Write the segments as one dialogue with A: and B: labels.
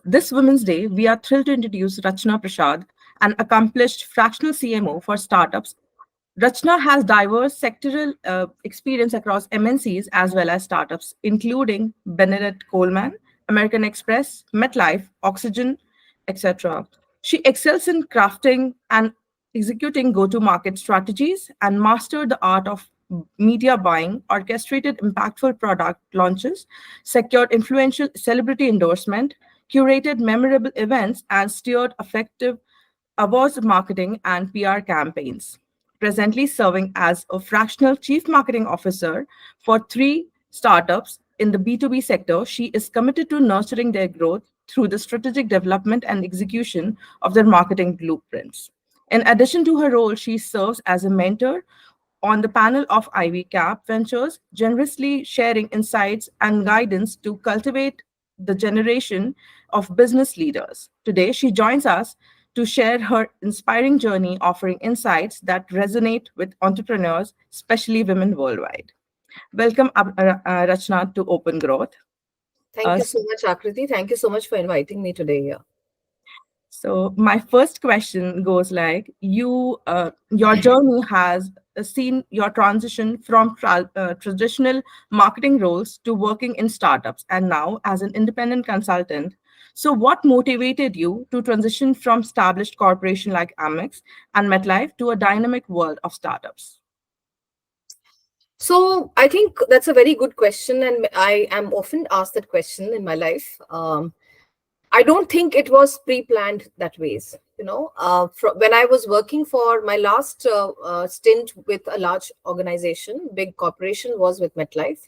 A: This Women's Day, we are thrilled to introduce Rachna Prasad, an accomplished fractional CMO for startups. Rachna has diverse sectoral experience across MNCs as well as startups, including Benedict Coleman, American Express, MetLife, Oxygen, etc. She excels in crafting and executing go to market strategies and mastered the art of media buying, orchestrated impactful product launches, secured influential celebrity endorsement, curated memorable events, and steered effective awards marketing and PR campaigns. Presently serving as a fractional chief marketing officer for three startups in the B2B sector, she is committed to nurturing their growth through the strategic development and execution of their marketing blueprints. In addition to her role, she serves as a mentor on the panel of Ivy Cap Ventures, generously sharing insights and guidance to cultivate the generation of business leaders. Today, she joins us to share her inspiring journey, offering insights that resonate with entrepreneurs, especially women worldwide. Welcome, Rachna, to Open Growth.
B: Thank
A: Uh,
B: you so much, Akriti. Thank you so much for inviting me today here.
A: So my first question goes like your journey has seen your transition from traditional marketing roles to working in startups and now as an independent consultant. So what motivated you to transition from established corporation like Amex and MetLife to a dynamic world of startups?
B: So I think that's a very good question, and I am often asked that question in my life. I don't think it was pre-planned that ways. When I was working for my last stint with a large organization, big corporation, was with MetLife.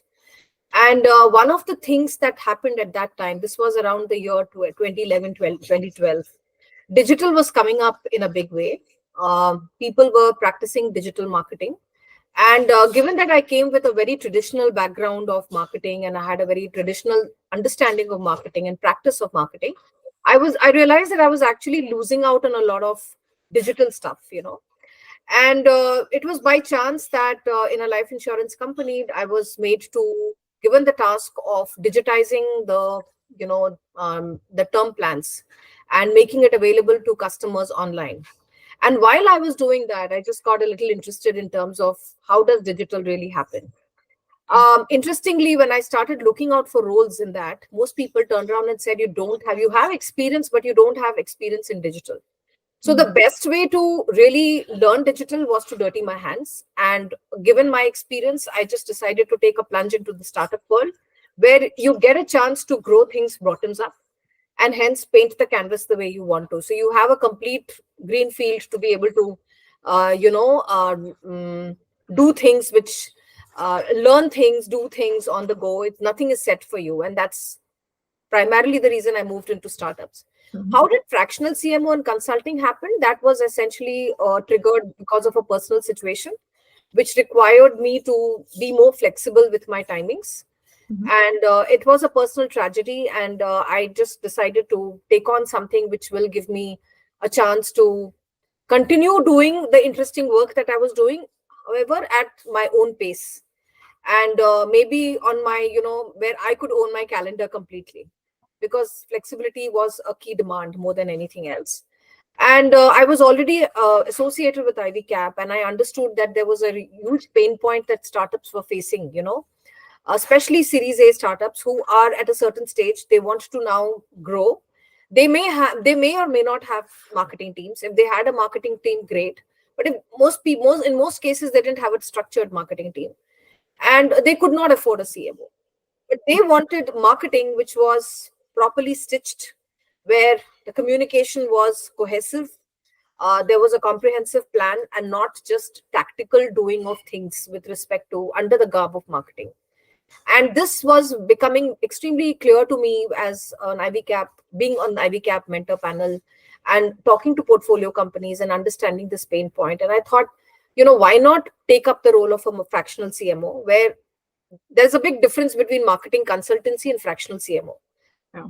B: And one of the things that happened at that time, this was around the year 2011, 2012, digital was coming up in a big way. People were practicing digital marketing. And given that I came with a very traditional background of marketing and I had a very traditional understanding of marketing and practice of marketing, I realized that I was actually losing out on a lot of digital stuff. And it was by chance that in a life insurance company, I was made to given the task of digitizing the term plans and making it available to customers online. And while I was doing that, I just got a little interested in terms of how does digital really happen. Interestingly, when I started looking out for roles in that, most people turned around and said, you have experience, but you don't have experience in digital. So the best way to really learn digital was to dirty my hands. And given my experience, I just decided to take a plunge into the startup world where you get a chance to grow things bottoms up and hence paint the canvas the way you want to. So you have a complete green field to be able to, do things which, learn things, do things on the go. Nothing is set for you. And that's primarily the reason I moved into startups. How did fractional CMO and consulting happen? That was essentially triggered because of a personal situation, which required me to be more flexible with my timings. And it was a personal tragedy. And I just decided to take on something which will give me a chance to continue doing the interesting work that I was doing, however, at my own pace. And maybe on my, where I could own my calendar completely, because flexibility was a key demand more than anything else. And I was already associated with Ivy Cap, and I understood that there was a huge pain point that startups were facing, especially Series A startups who are at a certain stage. They want to now grow. They may or may not have marketing teams. If they had a marketing team, great. But in most cases, they didn't have a structured marketing team, and they could not afford a CMO. But they wanted marketing which was properly stitched, where the communication was cohesive. There was a comprehensive plan and not just tactical doing of things with respect to under the garb of marketing. And this was becoming extremely clear to me as an Ivy Cap, being on the Ivy Cap mentor panel and talking to portfolio companies and understanding this pain point. And I thought, why not take up the role of a fractional CMO, where there's a big difference between marketing consultancy and fractional CMO.
A: Yeah.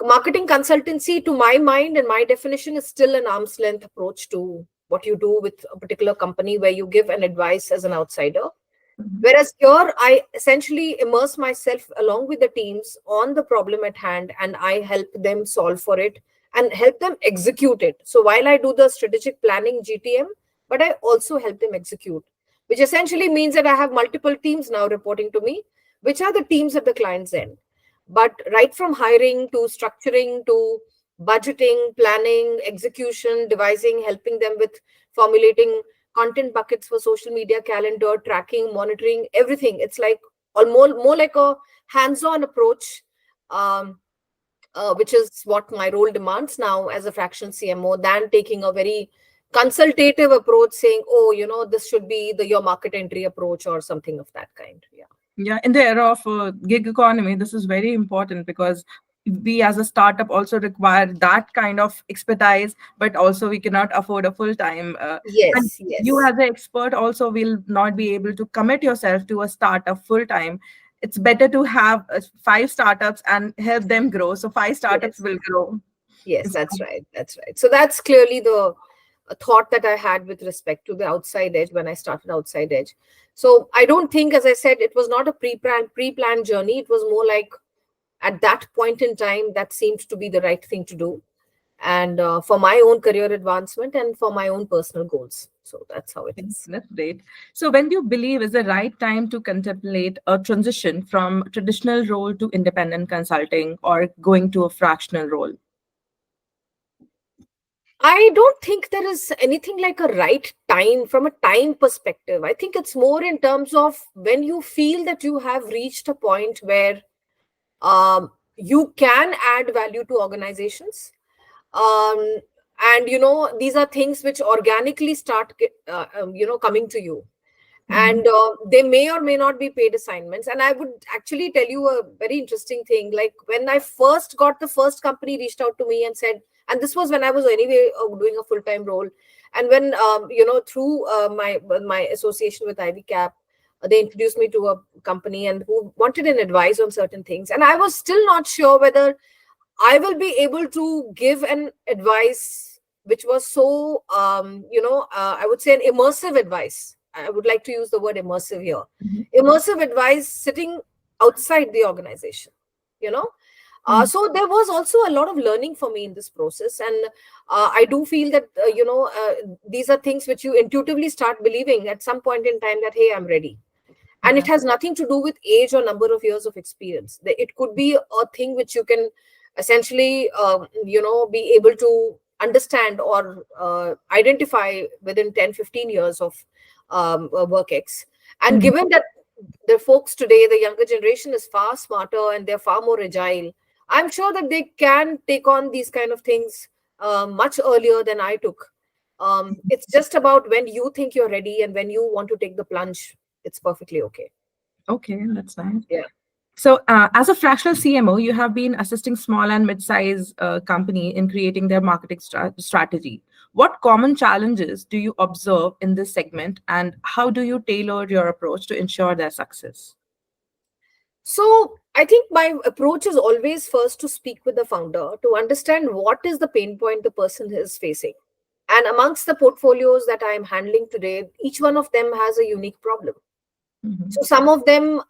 B: Marketing consultancy, to my mind and my definition, is still an arm's length approach to what you do with a particular company, where you give an advice as an outsider. Whereas here, I essentially immerse myself along with the teams on the problem at hand, and I help them solve for it and help them execute it. So while I do the strategic planning GTM, but I also help them execute, which essentially means that I have multiple teams now reporting to me, which are the teams at the client's end. But right from hiring to structuring to budgeting, planning, execution, devising, helping them with formulating content buckets for social media, calendar, tracking, monitoring, everything. It's like more like a hands-on approach, um, which is what my role demands now as a fractional CMO, than taking a very consultative approach saying, oh, this should be your market entry approach or something of that kind. Yeah.
A: Yeah, in the era of gig economy, this is very important because we as a startup also require that kind of expertise, but also we cannot afford a full time. And
B: Yes,
A: you
B: yes,
A: as an expert also will not be able to commit yourself to a startup full time. It's better to have five startups and help them grow. So five startups
B: yes.
A: will grow.
B: Yes, that's right. That's right. So that's clearly the thought that I had with respect to the outside edge when I started outside edge. So I don't think, as I said, it was not a pre-planned journey. It was more like at that point in time that seemed to be the right thing to do, and for my own career advancement and for my own personal goals. So that's how it
A: Okay,
B: is.
A: that's great. So, when do you believe is the right time to contemplate a transition from traditional role to independent consulting or going to a fractional role?
B: I don't think there is anything like a right time from a time perspective. I think it's more in terms of when you feel that you have reached a point where you can add value to organizations. And these are things which organically start coming to you,
A: Mhm.
B: and they may or may not be paid assignments. And I would actually tell you a very interesting thing. Like when I first got the first company reached out to me and said, and this was when I was anyway doing a full-time role, and when through my association with IVCAP, they introduced me to a company and who wanted an advice on certain things, and I was still not sure whether I will be able to give an advice which was so, I would say an immersive advice. I would like to use the word immersive here.
A: Mhm.
B: Immersive advice sitting outside the organization, you know.
A: Mhm.
B: So there was also a lot of learning for me in this process, and I do feel that these are things which you intuitively start believing at some point in time that, hey, I'm ready. And it
A: Yeah.
B: has nothing to do with age or number of years of experience. It could be a thing which you can essentially be able to understand or identify within 10-15 years of work X. And
A: Mhm.
B: given that the folks today, the younger generation, is far smarter and they're far more agile, I'm sure that they can take on these kind of things much earlier than I took. It's just about when you think you're ready and when you want to take the plunge. It's perfectly okay.
A: Okay, that's nice.
B: Yeah.
A: So, as a fractional CMO, you have been assisting small and mid-size company in creating their marketing strategy. What common challenges do you observe in this segment, and how do you tailor your approach to ensure their success?
B: So I think my approach is always first to speak with the founder to understand what is the pain point the person is facing. And amongst the portfolios that I am handling today, each one of them has a unique problem.
A: Mhm.
B: So some of them,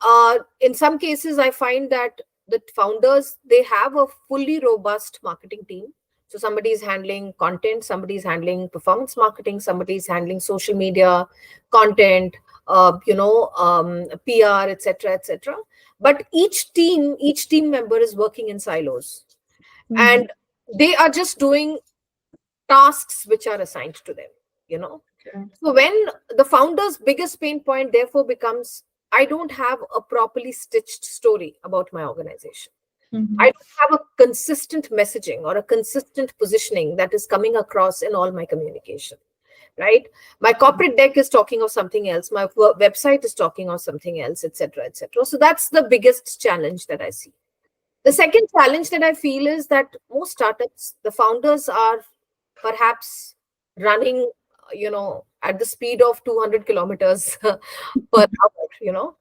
B: in some cases, I find that the founders, they have a fully robust marketing team. So somebody is handling content, somebody is handling performance marketing, somebody is handling social media content, PR, etc., etc. But each team member is working in silos,
A: Mhm.
B: and they are just doing tasks which are assigned to them. You know,
A: Okay.
B: so when the founder's biggest pain point therefore becomes, I don't have a properly stitched story about my organization. I
A: Mhm.
B: don't have a consistent messaging or a consistent positioning that is coming across in all my communication, right? My corporate deck is talking of something else. My website is talking of something else, etc., etc. So that's the biggest challenge that I see. The second challenge that I feel is that most startups, the founders are perhaps running, at the speed of 200 kilometers per hour,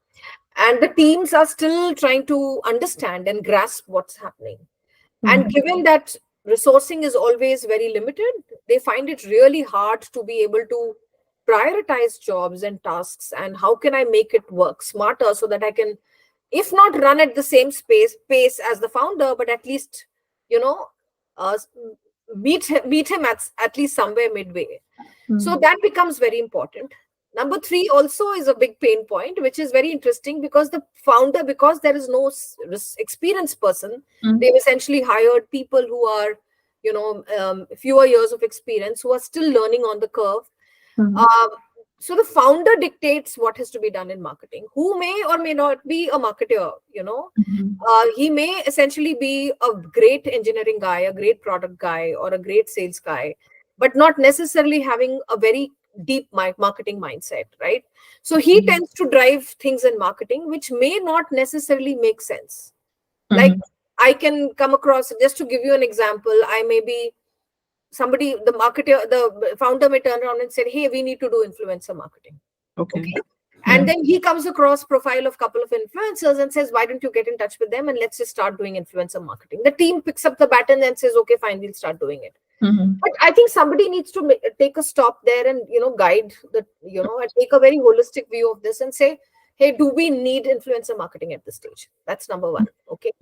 B: and the teams are still trying to understand and grasp what's happening. And
A: Mhm.
B: given that resourcing is always very limited, they find it really hard to be able to prioritize jobs and tasks, and how can I make it work smarter so that I can, if not run at the same pace as the founder, but at least, you know, uh, meet him at least somewhere midway. So that becomes very important. Number three also is a big pain point, which is very interesting, because the founder, because there is no experienced person, they've essentially hired people who are, fewer years of experience, who are still learning on the curve. Um, so the founder dictates what has to be done in marketing, who may or may not be a marketer, he may essentially be a great engineering guy, a great product guy, or a great sales guy, but not necessarily having a very deep marketing mindset, right? So he tends to drive things in marketing which may not necessarily make sense. Like, I can come across, just to give you an example, I may be somebody, the marketer, the founder may turn around and say, hey, we need to do influencer marketing. Okay. And then he comes across profile of couple of influencers and says, why don't you get in touch with them and let's just start doing influencer marketing. The team picks up the baton and says, okay, fine, we'll start doing it. But I think somebody needs to take a stop there and, guide the, and take a very holistic view of this and say, hey, do we need influencer marketing at this stage? That's number one. Okay.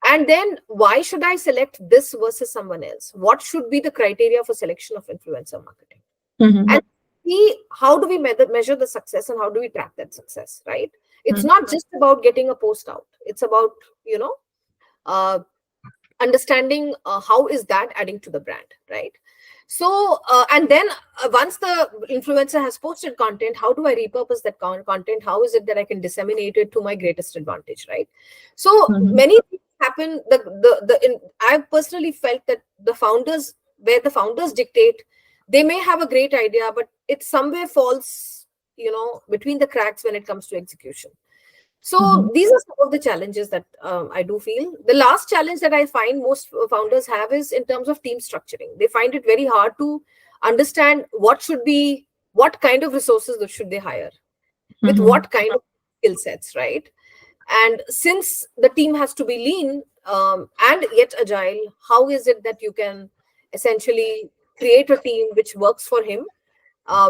B: And then, why should I select this versus someone else? What should be the criteria for selection of influencer marketing? And see, how do we measure the success, and how do we track that success, right? It's not just about getting a post out. It's about, understanding how is that adding to the brand, right? So, and then once the influencer has posted content, how do I repurpose that content? How is it that I can disseminate it to my greatest advantage, right? So many things happen. I've personally felt that where the founders dictate, they may have a great idea, but it somewhere falls, between the cracks when it comes to execution. So these are some of the challenges that I do feel. The last challenge that I find most founders have is in terms of team structuring. They find it very hard to understand what kind of resources should they hire, with what kind of skill sets, right? And since the team has to be lean and yet agile, how is it that you can essentially create a team which works for him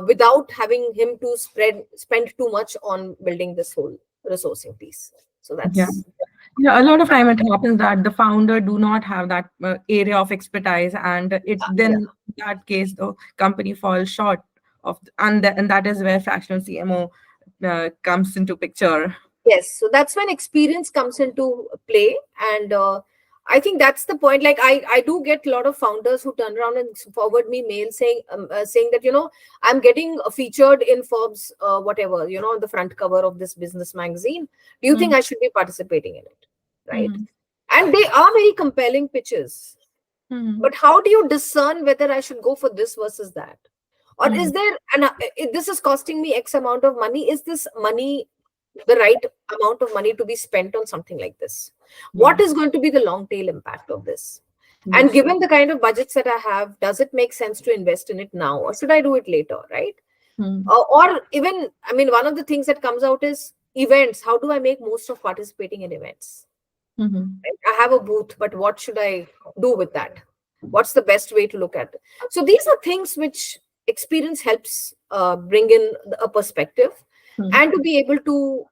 B: without having him to spend too much on building this whole resourcing piece? So that's
A: a lot of time it happens that the founder do not have that area of expertise, and in that case the company falls short of, and that is where fractional CMO comes into picture.
B: Yes, so that's when experience comes into play, and I think that's the point. Like, I do get a lot of founders who turn around and forward me mail saying that, I'm getting featured in Forbes, whatever, on the front cover of this business magazine. Do you think I should be participating in it? Right? And they are very compelling pitches. But how do you discern whether I should go for this versus that? Or is there, and this is costing me X amount of money, is this money the right amount of money to be spent on something like this? What is going to be the long tail impact of this? And given the kind of budgets that I have, does it make sense to invest in it now, or should I do it later, right? Or even, one of the things that comes out is events. How do I make most of participating in events? Right? I have a booth, but what should I do with that? What's the best way to look at it? So these are things which experience helps bring in a perspective, and to be able to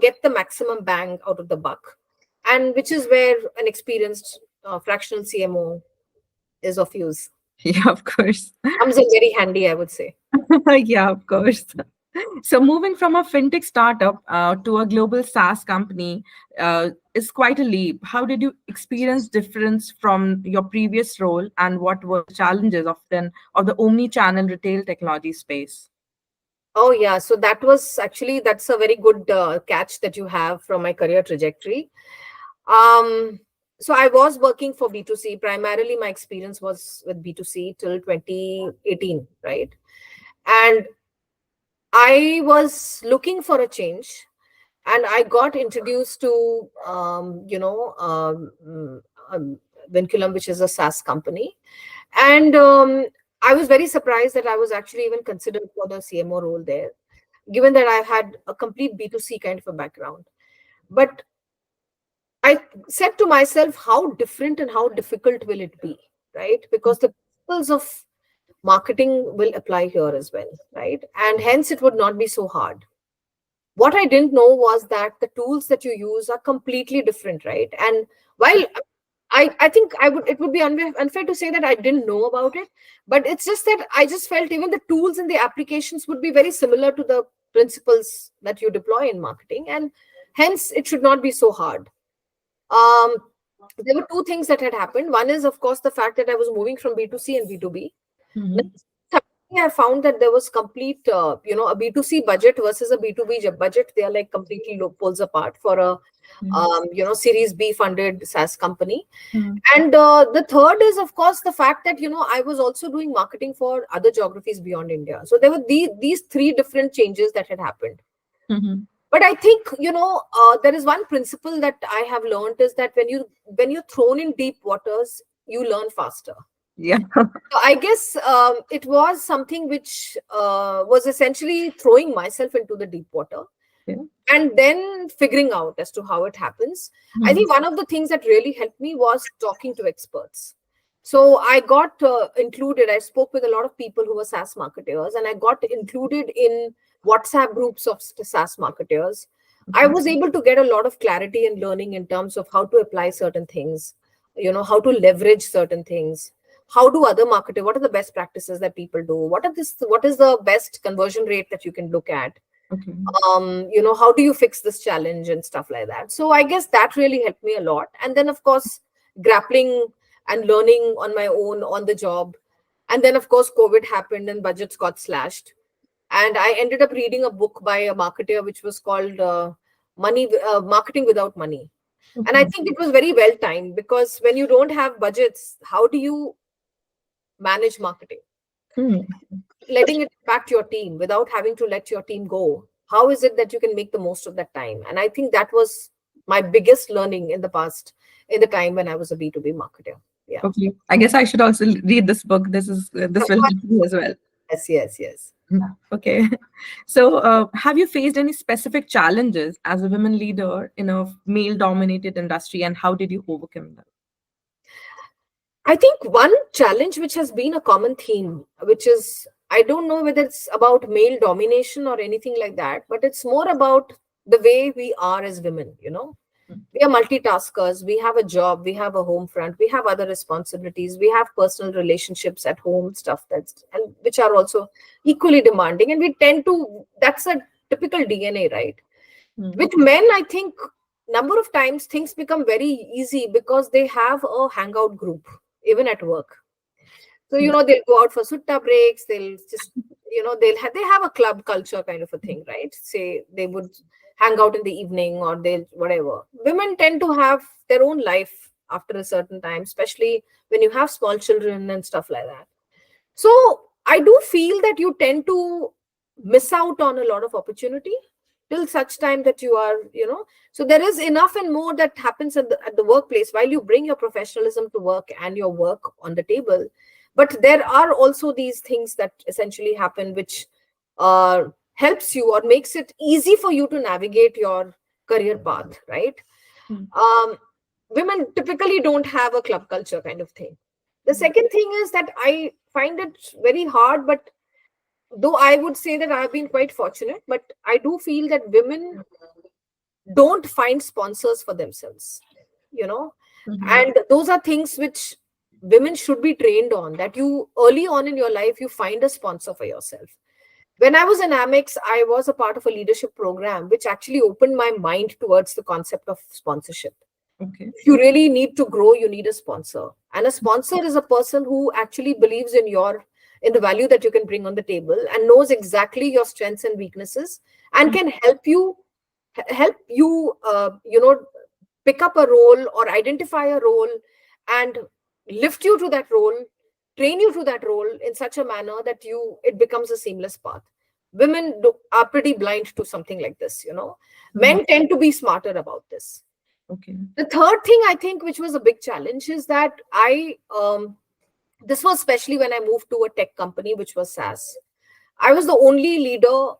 B: get the maximum bang out of the buck, and which is where an experienced fractional CMO is of use.
A: Yeah, of course.
B: Comes in very handy, I would say.
A: Yeah, of course. So moving from a fintech startup to a global SaaS company is quite a leap. How did you experience difference from your previous role, and what were the challenges of the omni-channel retail technology space?
B: Oh, yeah. So that's a very good catch that you have from my career trajectory. So I was working for B2C. Primarily, my experience was with B2C till 2018, right? And I was looking for a change, and I got introduced to, Vinculum, which is a SaaS company. And I was very surprised that I was actually even considered for the CMO role there, given that I had a complete B2C kind of a background. But I said to myself, how different and how difficult will it be, right? Because the principles of marketing will apply here as well, right? And hence it would not be so hard. What I didn't know was that the tools that you use are completely different, right? And while I think it would be unfair to say that I didn't know about it, but it's just that I just felt even the tools and the applications would be very similar to the principles that you deploy in marketing, and hence it should not be so hard. Um, there were two things that had happened. One is, of course, the fact that I was moving from B2C and B2B.
A: Mhm.
B: Suddenly I found that there was complete, a B2C budget versus a B2B budget. They are like completely poles apart for a,
A: Mhm.
B: Series B funded SaaS company.
A: Mhm.
B: And the third is, of course, the fact that, I was also doing marketing for other geographies beyond India. So there were these three different changes that had happened.
A: Mhm.
B: But I think, there is one principle that I have learned is that when you're thrown in deep waters, you learn faster.
A: Yeah.
B: So I guess it was something which was essentially throwing myself into the deep water
A: Yeah.
B: and then figuring out as to how it happens. I
A: Mhm.
B: think one of the things that really helped me was talking to experts. So I got included. I spoke with a lot of people who were SaaS marketers, and I got included in WhatsApp groups of SaaS marketers. I
A: Okay.
B: was able to get a lot of clarity and learning in terms of how to apply certain things, how to leverage certain things. How do other marketers? What are the best practices that people do? What is the best conversion rate that you can look at?
A: Okay.
B: How do you fix this challenge and stuff like that? So I guess that really helped me a lot. And then, of course, grappling and learning on my own on the job. And then, of course, COVID happened and budgets got slashed. And I ended up reading a book by a marketer which was called Marketing Without Money. And I
A: Okay.
B: think it was very well timed, because when you don't have budgets, how do you manage marketing?
A: Hmm.
B: Letting it impact your team without having to let your team go. How is it that you can make the most of that time? And I think that was my biggest learning in the past, in the time when I was a B2B marketer. Yeah.
A: Okay. I guess I should also read this book. This will help me as well.
B: Yes, yes, yes.
A: Mm. Okay. So, have you faced any specific challenges as a women leader in a male-dominated industry, and how did you overcome them?
B: I think one challenge which has been a common theme, which is, I don't know whether it's about male domination or anything like that, but it's more about the way we are as women.
A: Mm.
B: We are multitaskers. We have a job. We have a home front. We have other responsibilities. We have personal relationships at home, stuff and which are also equally demanding. And we tend to, that's a typical DNA, right?
A: Mm.
B: With men, I think number of times things become very easy because they have a hangout group, even at work. So,
A: Yeah.
B: they'll go out for sutta breaks. They'll just, they have a club culture kind of a thing, right? Say they would hang out in the evening, or they'll whatever. Women tend to have their own life after a certain time, especially when you have small children and stuff like that. So I do feel that you tend to miss out on a lot of opportunity till such time that you are, so there is enough and more that happens at the workplace while you bring your professionalism to work and your work on the table. But there are also these things that essentially happen, which helps you or makes it easy for you to navigate your career path, right?
A: Mm.
B: um, Women typically don't have a club culture kind of thing. The second thing is that I find it very hard, but though I would say that I've been quite fortunate, but I do feel that women don't find sponsors for themselves, you know,
A: Mhm.
B: and those are things which women should be trained on, that you early on in your life, you find a sponsor for yourself. When I was in Amex, I was a part of a leadership program, which actually opened my mind towards the concept of sponsorship.
A: Okay.
B: If you really need to grow, you need a sponsor, and a sponsor is a person who actually believes in the value that you can bring on the table and knows exactly your strengths and weaknesses, and
A: Mm.
B: can help you pick up a role or identify a role and lift you to that role, train you to that role in such a manner that it becomes a seamless path. Women are pretty blind to something like this.
A: Mhm.
B: Men tend to be smarter about this.
A: Okay.
B: The third thing I think, which was a big challenge, is that this was especially when I moved to a tech company, which was SaaS. I was the only leader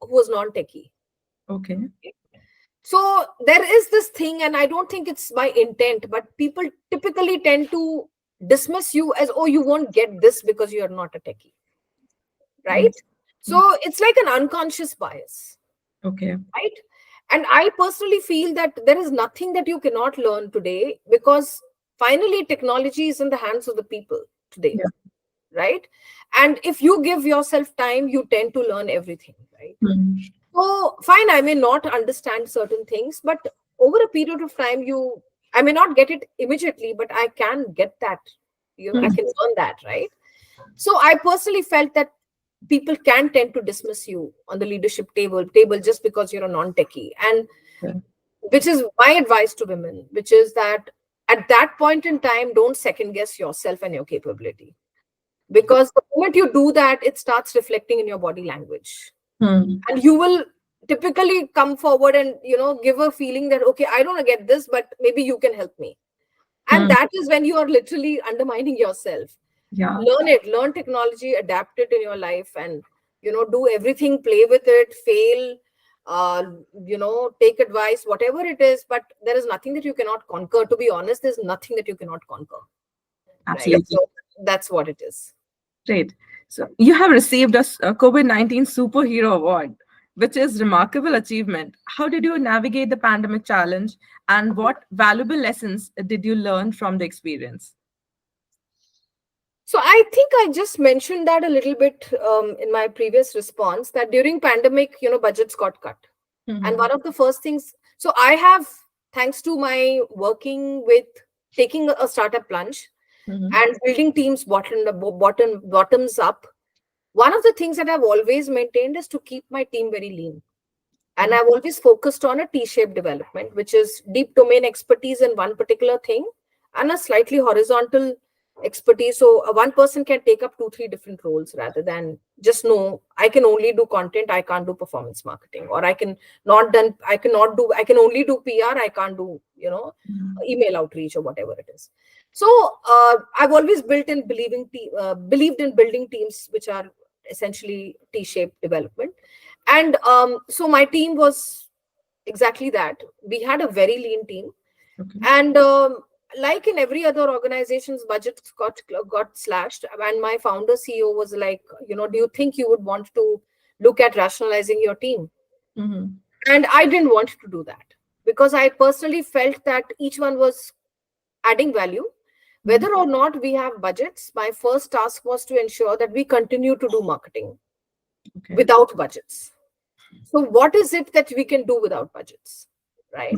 B: who was non-techie.
A: Okay.
B: So there is this thing, and I don't think it's by intent, but people typically tend to dismiss you as, oh, you won't get this because you're not a techie, right?
A: Mm.
B: So it's like an unconscious bias,
A: Okay.
B: right? And I personally feel that there is nothing that you cannot learn today, because finally technology is in the hands of the people today,
A: Yeah.
B: right? And if you give yourself time, you tend to learn everything, right?
A: Mm.
B: So fine, I may not understand certain things, but over a period of time, I may not get it immediately, but I can get that, I
A: Mm.
B: can learn that, right? So I personally felt that people can tend to dismiss you on the leadership table just because you're a non-techie. And
A: Yeah.
B: which is my advice to women, which is that at that point in time, don't second guess yourself and your capability. Because the moment you do that, it starts reflecting in your body language.
A: Mm.
B: And you will typically come forward and, give a feeling that, okay, I don't get this, but maybe you can help me. And
A: Mm.
B: that is when you are literally undermining yourself.
A: Yeah.
B: Learn technology, adapt it in your life, and do everything, play with it, fail, uh take advice, whatever it is, but there is nothing that you cannot conquer. To be honest, there's nothing that you cannot conquer, right?
A: Absolutely.
B: So that's what it is.
A: Great. So you have received a COVID-19 Superhero Award, which is remarkable achievement. How did you navigate the pandemic challenge, and what valuable lessons did you learn from the experience?
B: So I think I just mentioned that a little bit in my previous response, that during pandemic, budgets got cut. And
A: Mm-hmm.
B: one of the first things, so I have, thanks to my working with taking a startup plunge
A: Mm-hmm.
B: and building teams bottoms up, one of the things that I've always maintained is to keep my team very lean. And
A: Okay.
B: I've always focused on a T-shaped development, which is deep domain expertise in one particular thing and a slightly horizontal expertise. So one person can take up 2 3 different roles, rather than just, no, I can only do content, I can't do performance marketing, or I can only do PR, I can't do,
A: Mhm.
B: email outreach, or whatever it is. So I've always believed in building teams which are essentially T-shaped development. And so my team was exactly that. We had a very lean team.
A: Okay.
B: And like in every other organization's, budgets got slashed. And my founder CEO was like, do you think you would want to look at rationalizing your team?
A: Mm-hmm.
B: And I didn't want to do that, because I personally felt that each one was adding value.
A: Mm-hmm.
B: Whether or not we have budgets, my first task was to ensure that we continue to do marketing
A: Okay.
B: without budgets. So what is it that we can do without budgets, right?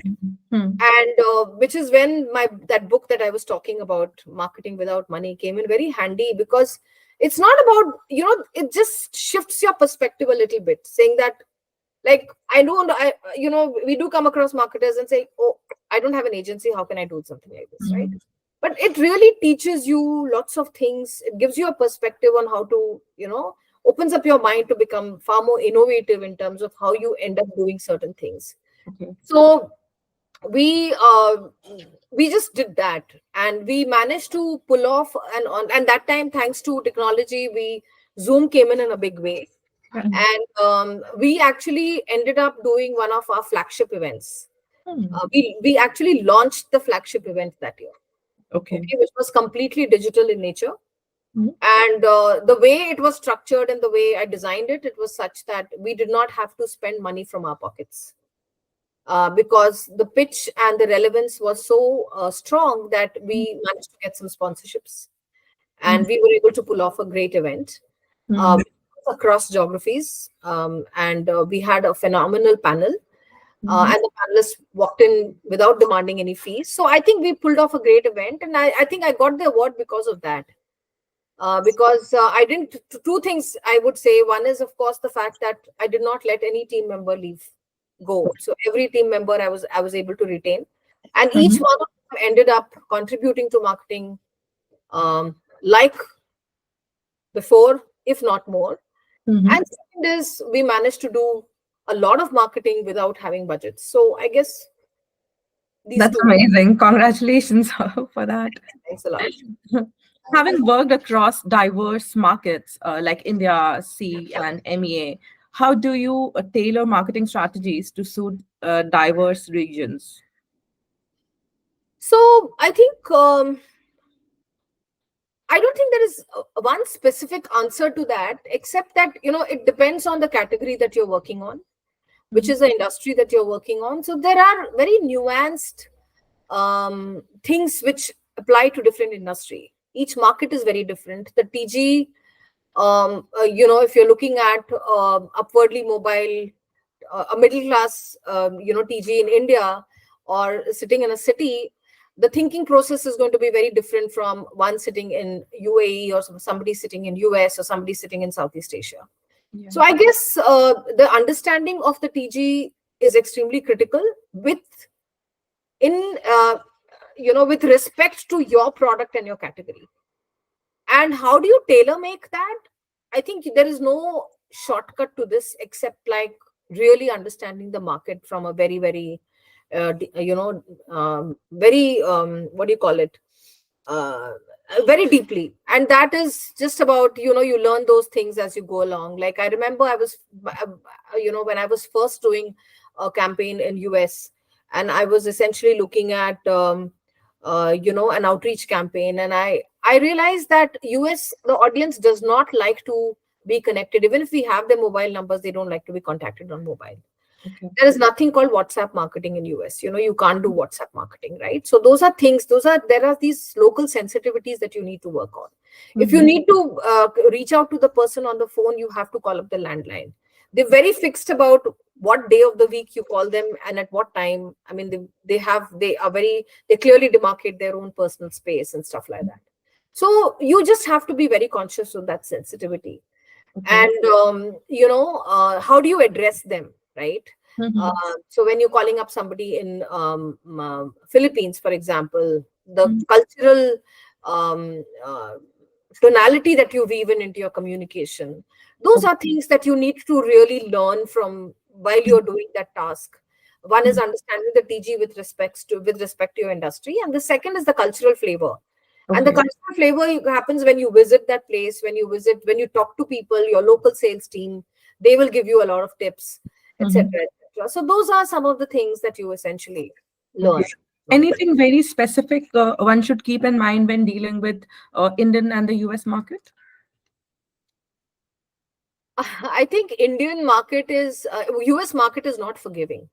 A: Mm-hmm.
B: And which is when that book that I was talking about, Marketing Without Money, came in very handy, because it's not about, it just shifts your perspective a little bit, saying that, like, I don't I we do come across marketers and say, oh, I don't have an agency, how can I do something like this, right?
A: Mm-hmm.
B: But it really teaches you lots of things. It gives you a perspective on how to, opens up your mind to become far more innovative in terms of how you end up doing certain things.
A: Okay.
B: So we just did that, and we managed to pull off. And that time, thanks to technology, we Zoom came in a big way.
A: Mm.
B: And we actually ended up doing one of our flagship events.
A: Mm.
B: We actually launched the flagship event that year,
A: Okay.
B: okay, which was completely digital in nature.
A: Mm.
B: And the way it was structured and the way I designed it, it was such that we did not have to spend money from our pockets, because the pitch and the relevance was so strong that we managed to get some sponsorships,
A: Mm.
B: and we were able to pull off a great event
A: Mm.
B: across geographies. And we had a phenomenal panel,
A: Mhm.
B: and the panelists walked in without demanding any fees. So I think we pulled off a great event, and I think I got the award because of that. Because I didn't, two things I would say. One is, of course, the fact that I did not let any team member go. So every team member I was able to retain, and each
A: Mhm.
B: one of them ended up contributing to marketing, like before, if not more.
A: Mhm.
B: And second is, we managed to do a lot of marketing without having budgets. So I guess these
A: That's
B: two.
A: amazing. Congratulations for that.
B: Thanks a lot.
A: Having worked across diverse markets like India, C, and MEA, how do you tailor marketing strategies to suit diverse regions?
B: So I think I don't think there is one specific answer to that, except that, it depends on the category that you're working on, which
A: Mhm.
B: is the industry that you're working on. So there are very nuanced things which apply to different industry. Each market is very different. The TG, if you're looking at upwardly mobile, a middle class, TG in India, or sitting in a city, the thinking process is going to be very different from one sitting in UAE, or somebody sitting in US, or somebody sitting in Southeast Asia.
A: Yeah.
B: So I guess the understanding of the TG is extremely critical, with in with respect to your product and your category. And how do you tailor make that? I think there is no shortcut to this, except like really understanding the market from a very, very, very, what do you call it? Uh, Very deeply. And that is just about, you learn those things as you go along. Like I remember when I was first doing a campaign in US, and I was essentially looking at, an outreach campaign. And I realized that US, the audience does not like to be connected. Even if we have their mobile numbers, they don't like to be contacted on mobile.
A: Okay.
B: There is nothing called WhatsApp marketing in US. You can't do WhatsApp marketing, right? So those are things, there are these local sensitivities that you need to work on. If you
A: Mhm.
B: need to reach out to the person on the phone, you have to call up the landline. They're very fixed about what day of the week you call them and at what time. I mean, they clearly demarcate their own personal space and stuff like that. So you just have to be very conscious of that sensitivity.
A: Okay.
B: And how do you address them, right?
A: Mhm.
B: So when you're calling up somebody in Philippines, for example, the
A: Mhm.
B: cultural tonality that you weave into your communication, those are
A: Okay.
B: things that you need to really learn from while you're doing that task. One is
A: Mhm.
B: understanding the TG with respect to your industry, and the second is the cultural flavor. And the
A: Okay.
B: cultural flavor happens when you visit that place, when you talk to people, your local sales team, they will give you a lot of tips, etc.,
A: Mhm.
B: etc. So those are some of the things that you essentially learn
A: Okay.
B: along the way.
A: Anything very specific one should keep in mind when dealing with Indian and the US market?
B: I think US market is not forgiving.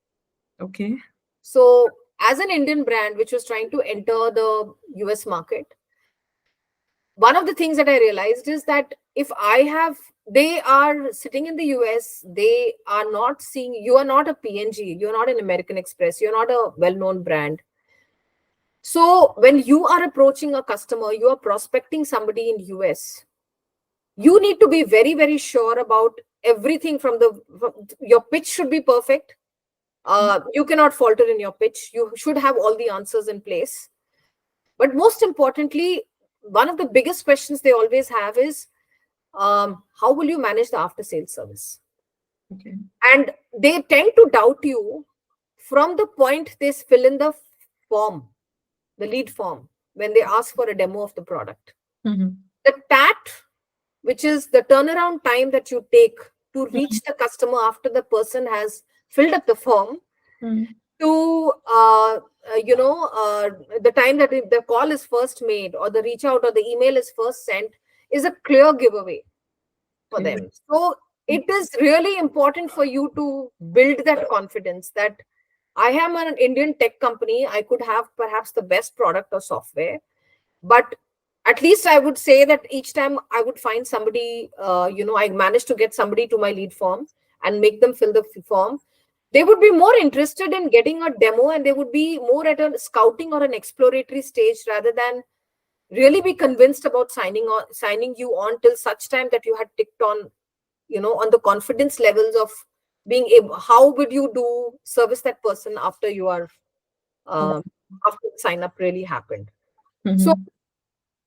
A: Okay.
B: So as an Indian brand which was trying to enter the US market, one of the things that I realized is that if they are sitting in the US, they are not seeing, you are not a PNG, you're not an American Express, you're not a well known brand. So when you are approaching a customer, you are prospecting somebody in US, you need to be very, very sure about everything your pitch should be perfect. You cannot falter in your pitch. You should have all the answers in place. But most importantly, one of the biggest questions they always have is, how will you manage the after sales service?
A: Okay.
B: And they tend to doubt you from the point they fill in form, the lead form, when they ask for a demo of the product.
A: Mhm.
B: The TAT, which is the turnaround time that you take to
A: Mhm.
B: reach the customer after the person has filled up the form,
A: Mhm.
B: to the time that the call is first made, or the reach out or the email is first sent, is a clear giveaway for
A: Okay.
B: them. So it is really important for you to build that confidence that I am an Indian tech company. I could have perhaps the best product or software, but at least I would say that each time I would find somebody, I managed to get somebody to my lead form and make them fill the form. They would be more interested in getting a demo, and they would be more at a scouting or an exploratory stage, rather than really be convinced about signing you on till such time that you had ticked on, on the confidence levels of being able, how would you do service that person after you are
A: Oh.
B: um, after the sign up really happened. So
A: Mhm.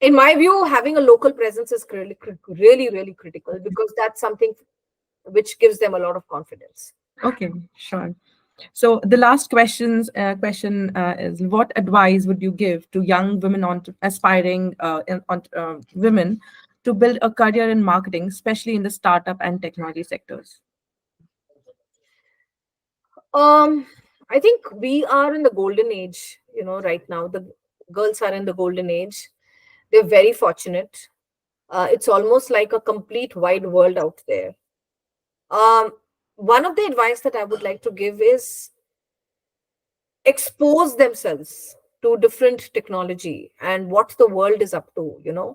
B: in my view, having a local presence is really, really, really critical, because that's something which gives them a lot of confidence.
A: Okay, sure. So the last question is: what advice would you give to young women on aspiring women to build a career in marketing, especially in the startup and technology sectors?
B: Um, I think we are in the golden age, right now. The girls are in the golden age. They're very fortunate. It's almost like a complete wide world out there. Um, One of the advice that I would like to give is expose themselves to different technology and what the world is up to,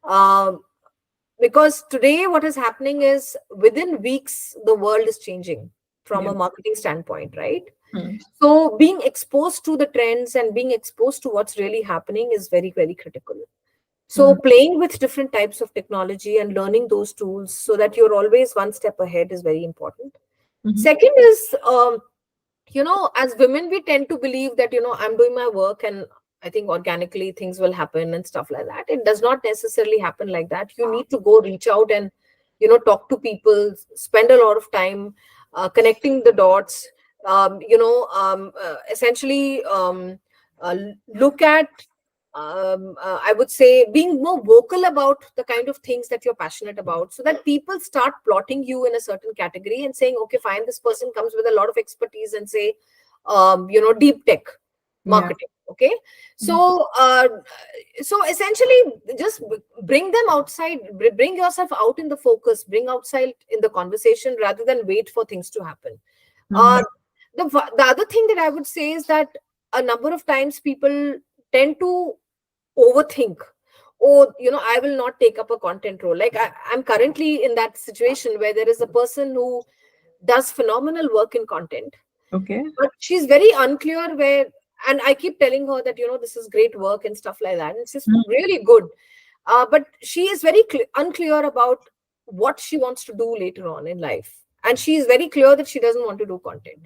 B: Um, because today what is happening is within weeks, the world is changing from
A: Yeah.
B: a marketing standpoint, right?
A: Hmm.
B: So being exposed to the trends and being exposed to what's really happening is very, very critical. So
A: Mhm.
B: playing with different types of technology and learning those tools so that you're always one step ahead is very important.
A: Mhm.
B: Second is, as women, we tend to believe that, I'm doing my work and I think organically things will happen and stuff like that. It does not necessarily happen like that. You need to go reach out and, talk to people, spend a lot of time connecting the dots, essentially look at, I would say, being more vocal about the kind of things that you're passionate about so that people start plotting you in a certain category and saying, okay, fine, this person comes with a lot of expertise and say, deep tech
A: Yeah.
B: marketing. Okay.
A: Mhm.
B: So essentially just bring them outside, bring yourself out in the focus, bring outside in the conversation rather than wait for things to happen. uh,
A: Mhm.
B: the other thing that I would say is that a number of times people tend to overthink. Oh, I will not take up a content role. Like I'm currently in that situation where there is a person who does phenomenal work in content,
A: Okay.
B: but she's very unclear where, and I keep telling her that, this is great work and stuff like that, and she's
A: Mhm.
B: really good. But she is very unclear about what she wants to do later on in life, and she is very clear that she doesn't want to do content.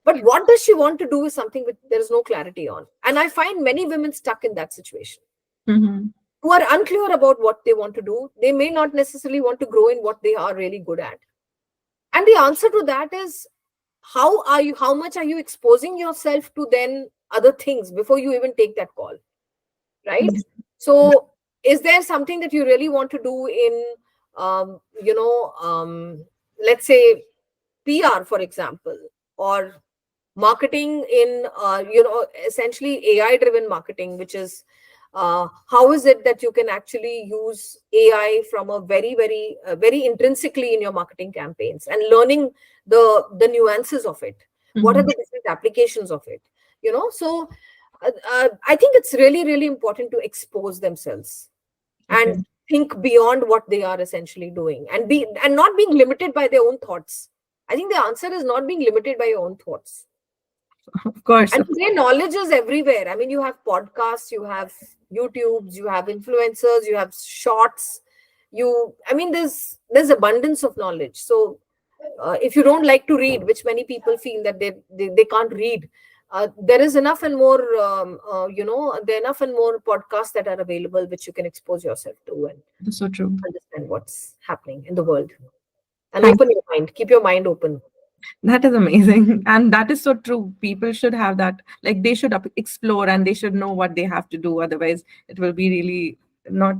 B: But what does she want to do is something which there is no clarity on, and I find many women stuck in that situation
A: Mhm.
B: who are unclear about what they want to do. They may not necessarily want to grow in what they are really good at. And the answer to that is, how much are you exposing yourself to then other things before you even take that call, right?
A: Mhm.
B: So is there something that you really want to do in, let's say, PR, for example, or marketing in, essentially AI driven marketing, which is, how is it that you can actually use AI from a very, very, very intrinsically in your marketing campaigns and learning the nuances of it. What are
A: Mhm.
B: the different applications of it? So I think it's really, really important to expose themselves and
A: Okay.
B: think beyond what they are essentially doing, and not being limited by their own thoughts. I think the answer is not being limited by your own thoughts.
A: Of course.
B: And
A: Of
B: today, knowledge is everywhere. I mean, you have podcasts, you have YouTubes, you have influencers, you have shorts. I mean, there's abundance of knowledge. So, if you don't like to read, which many people feel that they can't read, there is enough and more, there are enough and more podcasts that are available which you can expose yourself to and
A: That's so true.
B: understand what's happening in the world and
A: Thank
B: open your mind. Keep your mind open.
A: That is amazing. And that is so true. People should have that, like, they should explore and they should know what they have to do. Otherwise, it will be really not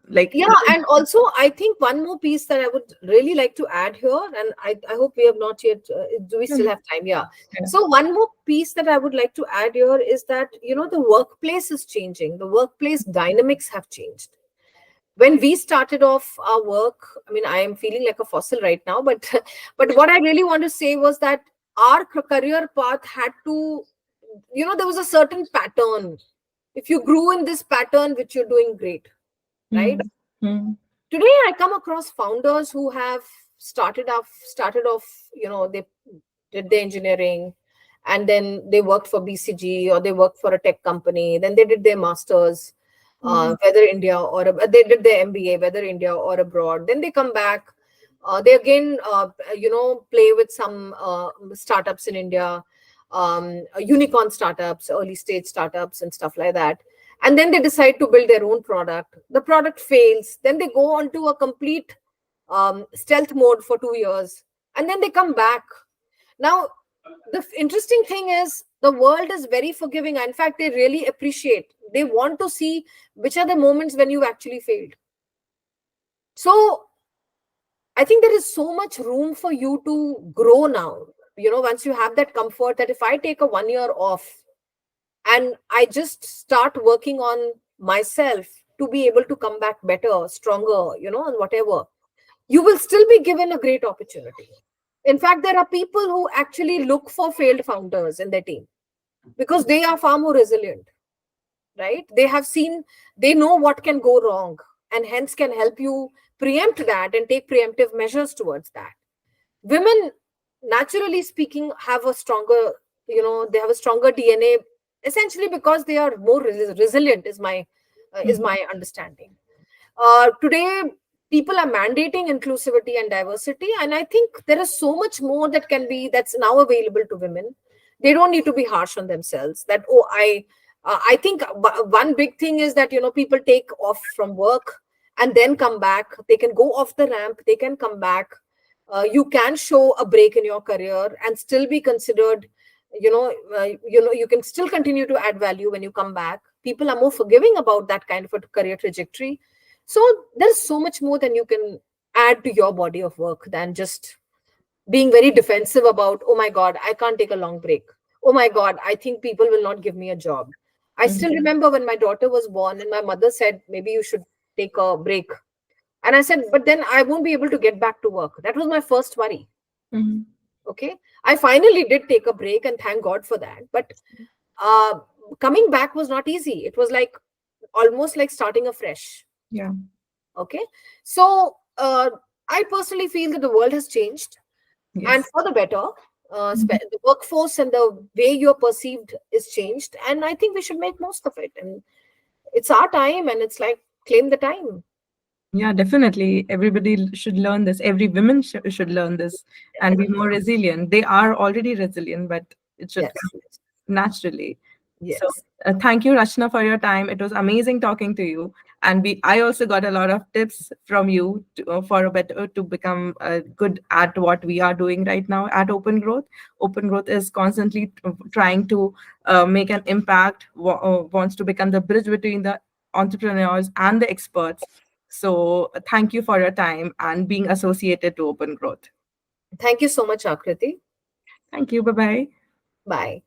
A: like,
B: Yeah, and also I think one more piece that I would really like to add here, and I hope we have not yet, do we still have time? Yeah.
A: yeah.
B: So one more piece that I would like to add here is that, the workplace is changing. The workplace dynamics have changed. When we started off our work, I mean, I am feeling like a fossil right now, but but what I really want to say was that our career path had to, there was a certain pattern. If you grew in this pattern, which you're doing great, right?
A: Mm. Mm.
B: Today I come across founders who have started off, they did the engineering, and then they worked for BCG or they worked for a tech company, then they did their masters,
A: Mm.
B: whether India or they did their MBA, whether India or abroad, then they come back, they again, play with some startups in India, unicorn startups, early stage startups and stuff like that, and then they decide to build their own product. The product fails, then they go on to a complete stealth mode for 2 years, and then they come back. Now, the interesting thing is the world is very forgiving. In fact, they really appreciate, they want to see which are the moments when you actually failed. So I think there is so much room for you to grow now, once you have that comfort that if I take a 1 year off and I just start working on myself, to be able to come back better, stronger, and whatever, you will still be given a great opportunity. In fact, there are people who actually look for failed founders in their team because they are far more resilient, right? They have seen, they know what can go wrong, and hence can help you preempt that and take preemptive measures towards that. Women, naturally speaking, have a stronger, they have a stronger DNA, essentially because they are more resilient, is
A: Mhm.
B: my understanding. Today, people are mandating inclusivity and diversity, and I think there is so much more that's now available to women. They don't need to be harsh on themselves. That, oh, I think one big thing is that people take off from work and then come back. They can go off the ramp. They can come back. You can show a break in your career and still be considered. You can still continue to add value when you come back. People are more forgiving about that kind of a career trajectory. So there's so much more than you can add to your body of work than just being very defensive about, oh my God, I can't take a long break. Oh my God, I think people will not give me a job. I still
A: Mhm.
B: remember when my daughter was born and my mother said, maybe you should take a break. And I said, but then I won't be able to get back to work. That was my first worry.
A: Mhm.
B: Okay. I finally did take a break and thank God for that. But uh, coming back was not easy. It was like almost like starting afresh.
A: Yeah.
B: Okay. So I personally feel that the world has changed and
A: Yes.
B: for the better.
A: Mhm.
B: The workforce and the way you're perceived is changed. And I think we should make most of it. And it's our time, and it's like claim the time.
A: Yeah, definitely. Everybody should learn this. Every woman should learn this and be more
B: Definitely.
A: resilient. They are already resilient, but it should
B: Yes.
A: come naturally. So,
B: Yes.
A: thank you, Rachna, for your time. It was amazing talking to you, and I also got a lot of tips from you for a better to become good at what we are doing right now at Open Growth. Open Growth is constantly trying to make an impact. Wants to become the bridge between the entrepreneurs and the experts. So, thank you for your time and being associated to Open Growth.
B: Thank you so much, Akriti.
A: Thank you. Bye bye.
B: Bye.